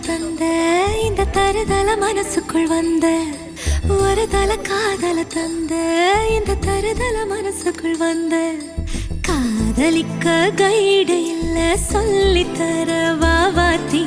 தந்த இந்த தருதல மனசுக்குள் வந்த ஒரு தல காதல தந்த இந்த தருதல மனசுக்குள் வந்த காதலிக்க கைடு இல்ல சொல்லித்தர வாவாத்தி